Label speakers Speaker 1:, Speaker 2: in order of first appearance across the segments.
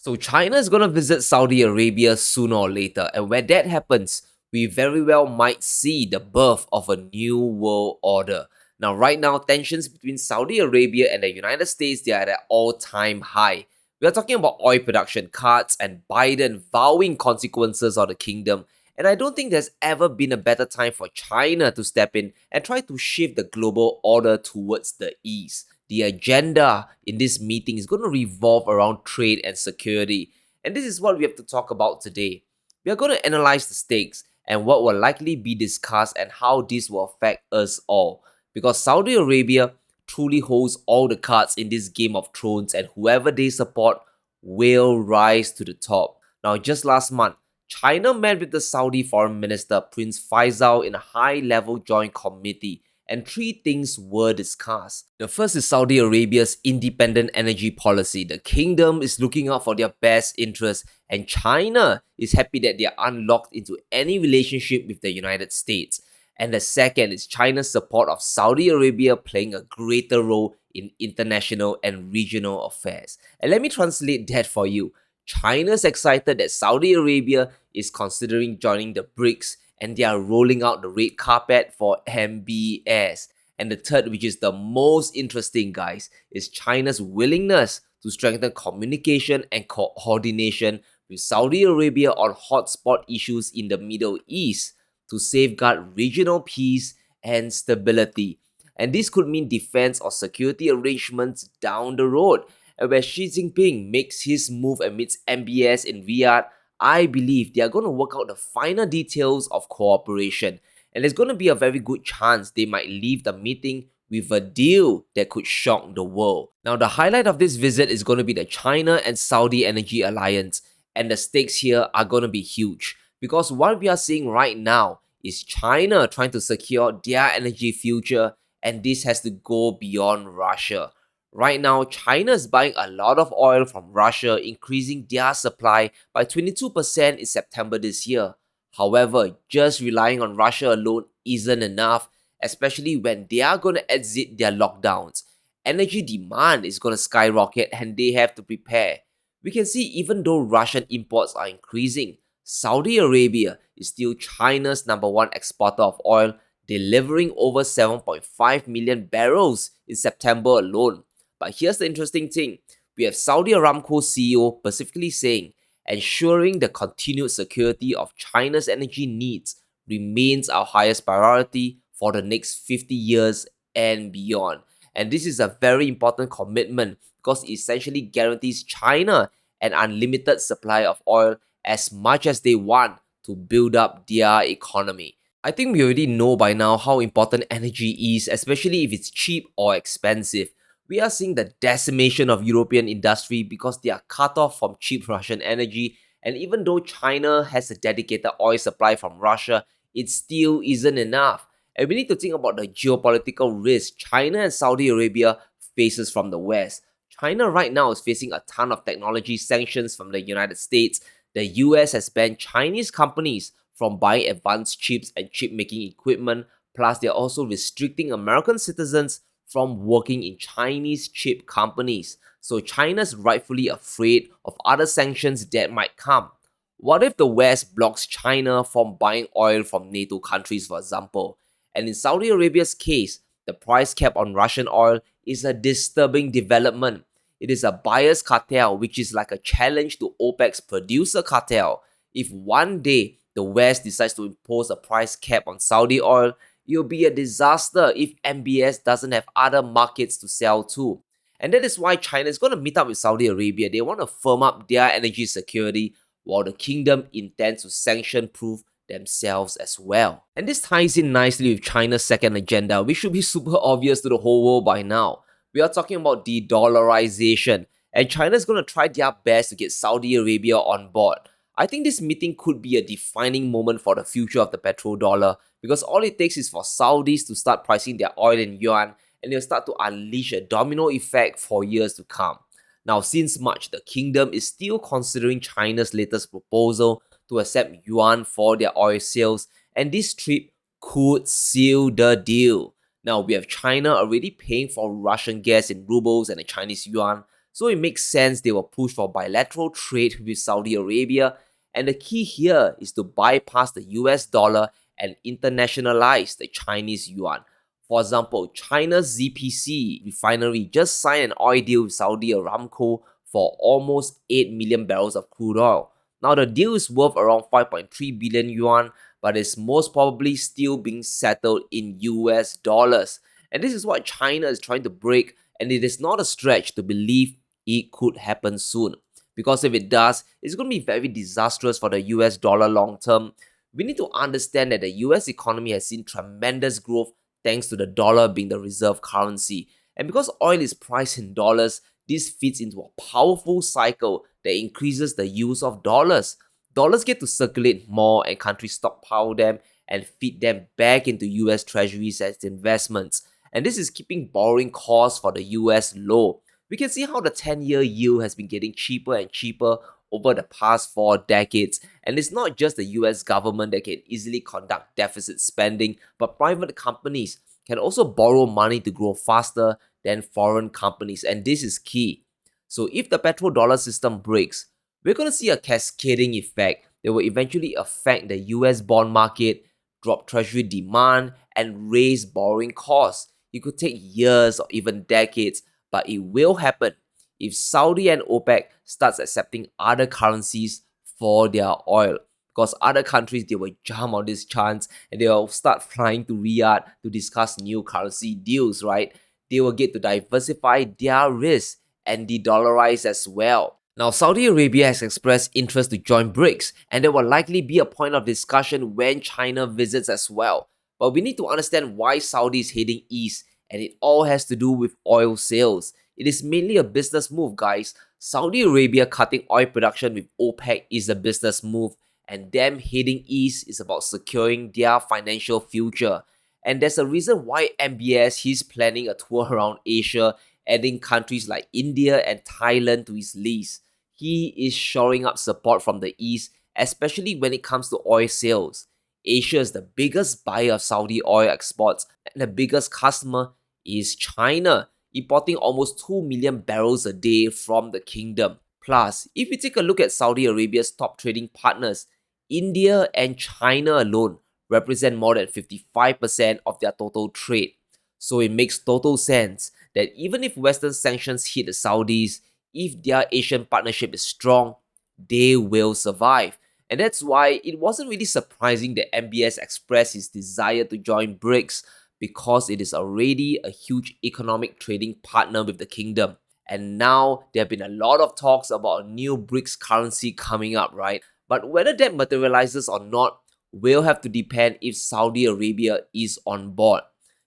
Speaker 1: So China is going to visit Saudi Arabia sooner or later, and when that happens, we very well might see the birth of a new world order. Now, right now, tensions between Saudi Arabia and the United States, they are at an all-time high. We are talking about oil production cuts and Biden vowing consequences on the kingdom. And I don't think there's ever been a better time for China to step in and try to shift the global order towards the east. The agenda in this meeting is going to revolve around trade and security. And this is what we have to talk about today. We are going to analyze the stakes and what will likely be discussed and how this will affect us all. Because Saudi Arabia truly holds all the cards in this Game of Thrones, and whoever they support will rise to the top. Now, just last month, China met with the Saudi Foreign Minister Prince Faisal in a high-level joint committee, and three things were discussed. The first is Saudi Arabia's independent energy policy. The kingdom is looking out for their best interests, and China is happy that they are unlocked into any relationship with the United States. And the second is China's support of Saudi Arabia playing a greater role in international and regional affairs. And let me translate that for you. China's excited that Saudi Arabia is considering joining the BRICS, and they are rolling out the red carpet for MBS. And the third, which is the most interesting, guys, is China's willingness to strengthen communication and coordination with Saudi Arabia on hotspot issues in the Middle East to safeguard regional peace and stability. And this could mean defense or security arrangements down the road. And where Xi Jinping makes his move amidst MBS in Riyadh, I believe they are going to work out the final details of cooperation. And there's going to be a very good chance they might leave the meeting with a deal that could shock the world. Now, the highlight of this visit is going to be the China and Saudi Energy Alliance. And the stakes here are going to be huge. Because what we are seeing right now is China trying to secure their energy future, and this has to go beyond Russia. Right now, China is buying a lot of oil from Russia, increasing their supply by 22% in September this year. However, just relying on Russia alone isn't enough, especially when they are going to exit their lockdowns. Energy demand is going to skyrocket and they have to prepare. We can see even though Russian imports are increasing, Saudi Arabia is still China's number one exporter of oil, delivering over 7.5 million barrels in September alone. But here's the interesting thing. We have Saudi Aramco CEO specifically saying, ensuring the continued security of China's energy needs remains our highest priority for the next 50 years and beyond. And this is a very important commitment because it essentially guarantees China an unlimited supply of oil as much as they want to build up their economy. I think we already know by now how important energy is, especially if it's cheap or expensive. We are seeing the decimation of European industry because they are cut off from cheap Russian energy, and even though China has a dedicated oil supply from Russia, it still isn't enough. And we need to think about the geopolitical risk China and Saudi Arabia faces from the West. China right now is facing a ton of technology sanctions from the United States. The US has banned Chinese companies from buying advanced chips and chip-making equipment, plus they're also restricting American citizens from working in Chinese chip companies. So China's rightfully afraid of other sanctions that might come. What if the West blocks China from buying oil from NATO countries, for example? And in Saudi Arabia's case, the price cap on Russian oil is a disturbing development. It is a buyer's cartel, which is like a challenge to OPEC's producer cartel. If one day the West decides to impose a price cap on Saudi oil, it will be a disaster if MBS doesn't have other markets to sell to. And that is why China is going to meet up with Saudi Arabia. They want to firm up their energy security while the kingdom intends to sanction-proof themselves as well. And this ties in nicely with China's second agenda, which should be super obvious to the whole world by now. We are talking about de-dollarization, and China is going to try their best to get Saudi Arabia on board. I think this meeting could be a defining moment for the future of the petrodollar because all it takes is for Saudis to start pricing their oil in yuan, and they'll start to unleash a domino effect for years to come. Now, since March, the kingdom is still considering China's latest proposal to accept yuan for their oil sales, and this trip could seal the deal. Now, we have China already paying for Russian gas in rubles and the Chinese yuan, So it makes sense they will push for bilateral trade with Saudi Arabia, and the key here is to bypass the US dollar and internationalize the Chinese yuan. For example, China's ZPC refinery just signed an oil deal with Saudi Aramco for almost 8 million barrels of crude oil. Now, the deal is worth around 5.3 billion yuan, but is most probably still being settled in US dollars. And this is what China is trying to break, and it is not a stretch to believe it could happen soon. Because if it does, it's going to be very disastrous for the US dollar long term. We need to understand that the US economy has seen tremendous growth thanks to the dollar being the reserve currency. And because oil is priced in dollars, this fits into a powerful cycle that increases the use of dollars. Dollars get to circulate more and countries stockpile them and feed them back into US treasuries as investments. And this is keeping borrowing costs for the US low. We can see how the 10-year yield has been getting cheaper and cheaper over the past 4 decades. And it's not just the US government that can easily conduct deficit spending, but private companies can also borrow money to grow faster than foreign companies. And this is key. So if the petrodollar system breaks, we're going to see a cascading effect that will eventually affect the US bond market, drop treasury demand, and raise borrowing costs. It could take years or even decades, but it will happen if Saudi and OPEC starts accepting other currencies for their oil. Because other countries, they will jump on this chance and they will start flying to Riyadh to discuss new currency deals, right? They will get to diversify their risk and de-dollarize as well. Now, Saudi Arabia has expressed interest to join BRICS, and there will likely be a point of discussion when China visits as well. But we need to understand why Saudi is heading east, and it all has to do with oil sales. It is mainly a business move, guys. Saudi Arabia cutting oil production with OPEC is a business move, and them heading east is about securing their financial future. And there's a reason why MBS is planning a tour around Asia, adding countries like India and Thailand to his list. He is shoring up support from the east, especially when it comes to oil sales. Asia is the biggest buyer of Saudi oil exports, and the biggest customer is China, importing almost 2 million barrels a day from the kingdom. Plus, if we take a look at Saudi Arabia's top trading partners, India and China alone represent more than 55% of their total trade. So it makes total sense that even if Western sanctions hit the Saudis, if their Asian partnership is strong, they will survive. And that's why it wasn't really surprising that MBS expressed his desire to join BRICS, because it is already a huge economic trading partner with the kingdom. And now there have been a lot of talks about a new BRICS currency coming up, right? But whether that materializes or not will have to depend if Saudi Arabia is on board.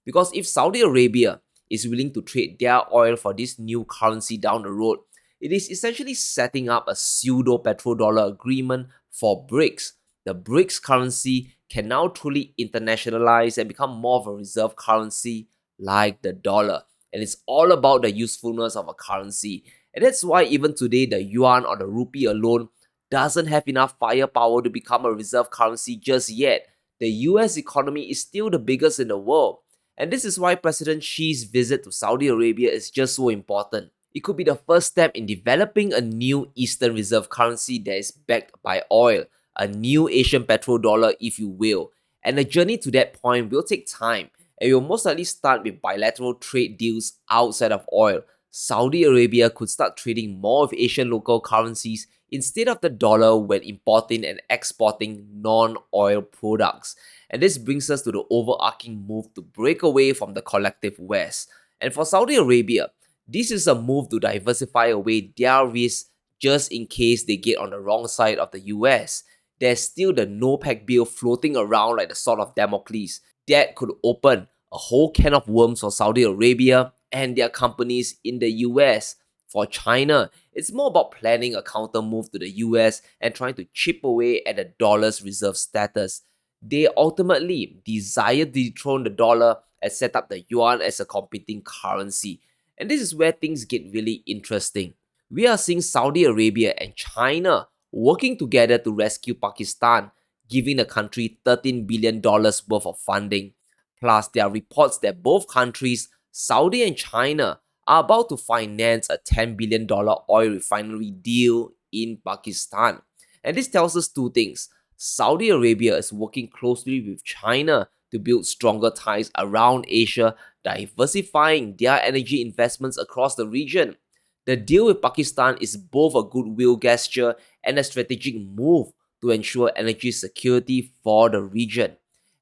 Speaker 1: Because if Saudi Arabia is willing to trade their oil for this new currency down the road, it is essentially setting up a pseudo petrodollar agreement for BRICS. The BRICS currency can now truly internationalize and become more of a reserve currency like the dollar. And it's all about the usefulness of a currency. And that's why even today the yuan or the rupee alone doesn't have enough firepower to become a reserve currency just yet. The US economy is still the biggest in the world. And this is why President Xi's visit to Saudi Arabia is just so important. It could be the first step in developing a new Eastern reserve currency that is backed by oil, a new Asian petrodollar if you will. And the journey to that point will take time, and it will most likely start with bilateral trade deals outside of oil. Saudi Arabia could start trading more of Asian local currencies instead of the dollar when importing and exporting non-oil products. And this brings us to the overarching move to break away from the collective West. And for Saudi Arabia, this is a move to diversify away their risks just in case they get on the wrong side of the US. There's still the no-pack bill floating around like the sword of Damocles. That could open a whole can of worms for Saudi Arabia and their companies in the US. For China, it's more about planning a counter move to the US and trying to chip away at the dollar's reserve status. They ultimately desire to dethrone the dollar and set up the yuan as a competing currency. And this is where things get really interesting. We are seeing Saudi Arabia and China working together to rescue Pakistan, giving the country $13 billion worth of funding. Plus, there are reports that both countries, Saudi and China, are about to finance a $10 billion oil refinery deal in Pakistan. And this tells us two things. Saudi Arabia is working closely with China to build stronger ties around Asia, diversifying their energy investments across the region. The deal with Pakistan is both a goodwill gesture and a strategic move to ensure energy security for the region.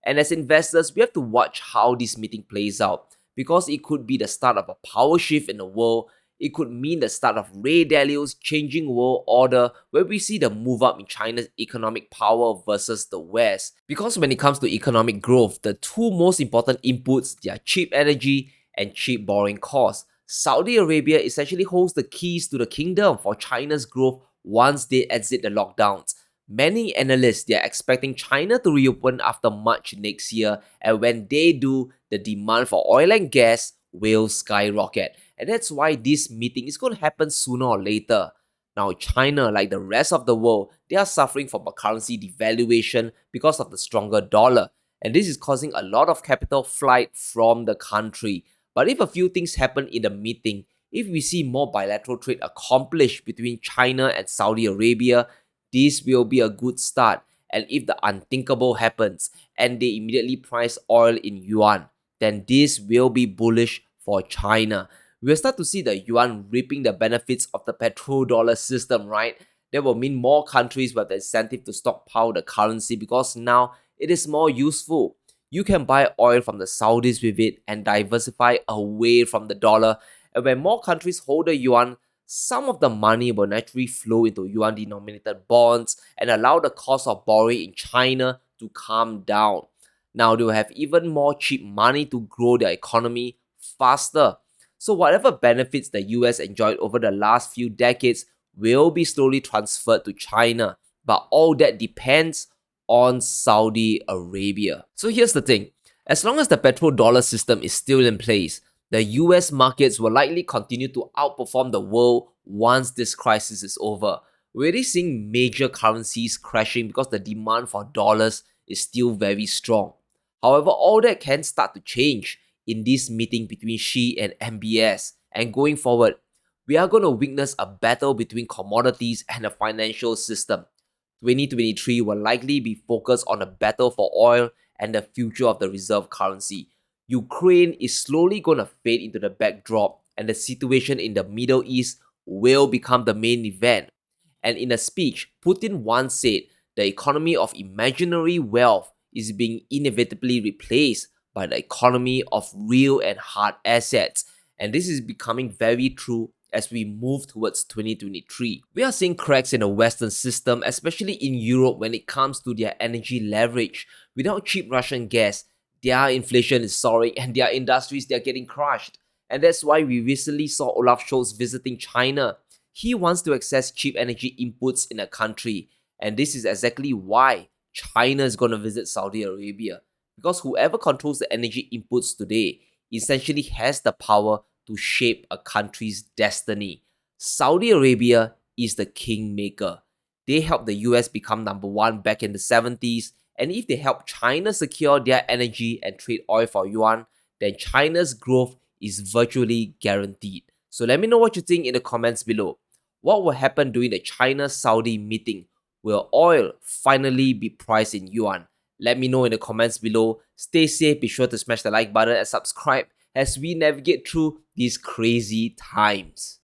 Speaker 1: And as investors, we have to watch how this meeting plays out because it could be the start of a power shift in the world. It could mean the start of Ray Dalio's changing world order, where we see the move up in China's economic power versus the West. Because when it comes to economic growth, the two most important inputs, they are cheap energy and cheap borrowing costs. Saudi Arabia essentially holds the keys to the kingdom for China's growth once they exit the lockdowns. Many analysts, they are expecting China to reopen after March next year, and when they do, the demand for oil and gas will skyrocket. And that's why this meeting is going to happen sooner or later. Now, China, like the rest of the world, they are suffering from a currency devaluation because of the stronger dollar. And this is causing a lot of capital flight from the country. But if a few things happen in the meeting, if we see more bilateral trade accomplished between China and Saudi Arabia, this will be a good start. And if the unthinkable happens and they immediately price oil in yuan, then this will be bullish for China. We'll start to see the yuan reaping the benefits of the petrodollar system, right? That will mean more countries will have the incentive to stockpile the currency because now it is more useful. You can buy oil from the Saudis with it and diversify away from the dollar. And when more countries hold the yuan, some of the money will naturally flow into yuan denominated bonds and allow the cost of borrowing in China to calm down. Now they will have even more cheap money to grow their economy faster. So whatever benefits the US enjoyed over the last few decades will be slowly transferred to China. But all that depends on Saudi Arabia. So here's the thing. As long as the petrodollar system is still in place, the US markets will likely continue to outperform the world once this crisis is over. We're already seeing major currencies crashing because the demand for dollars is still very strong. However, all that can start to change in this meeting between Xi and MBS. And going forward, we are going to witness a battle between commodities and the financial system. 2023 will likely be focused on a battle for oil and the future of the reserve currency. Ukraine is slowly going to fade into the backdrop, and the situation in the Middle East will become the main event. And in a speech, Putin once said the economy of imaginary wealth is being inevitably replaced by the economy of real and hard assets. And this is becoming very true as we move towards 2023. We are seeing cracks in the Western system, especially in Europe when it comes to their energy leverage. Without cheap Russian gas, their inflation is soaring and their industries, they're getting crushed. And that's why we recently saw Olaf Scholz visiting China. He wants to access cheap energy inputs in a country. And this is exactly why China is going to visit Saudi Arabia. Because whoever controls the energy inputs today essentially has the power to shape a country's destiny. Saudi Arabia is the kingmaker. They helped the US become number one back in the 70s, and if they help China secure their energy and trade oil for yuan, then China's growth is virtually guaranteed. So let me know what you think in the comments below. What will happen during the China-Saudi meeting? Will oil finally be priced in yuan? Let me know in the comments below. Stay safe, be sure to smash the like button and subscribe as we navigate through these crazy times.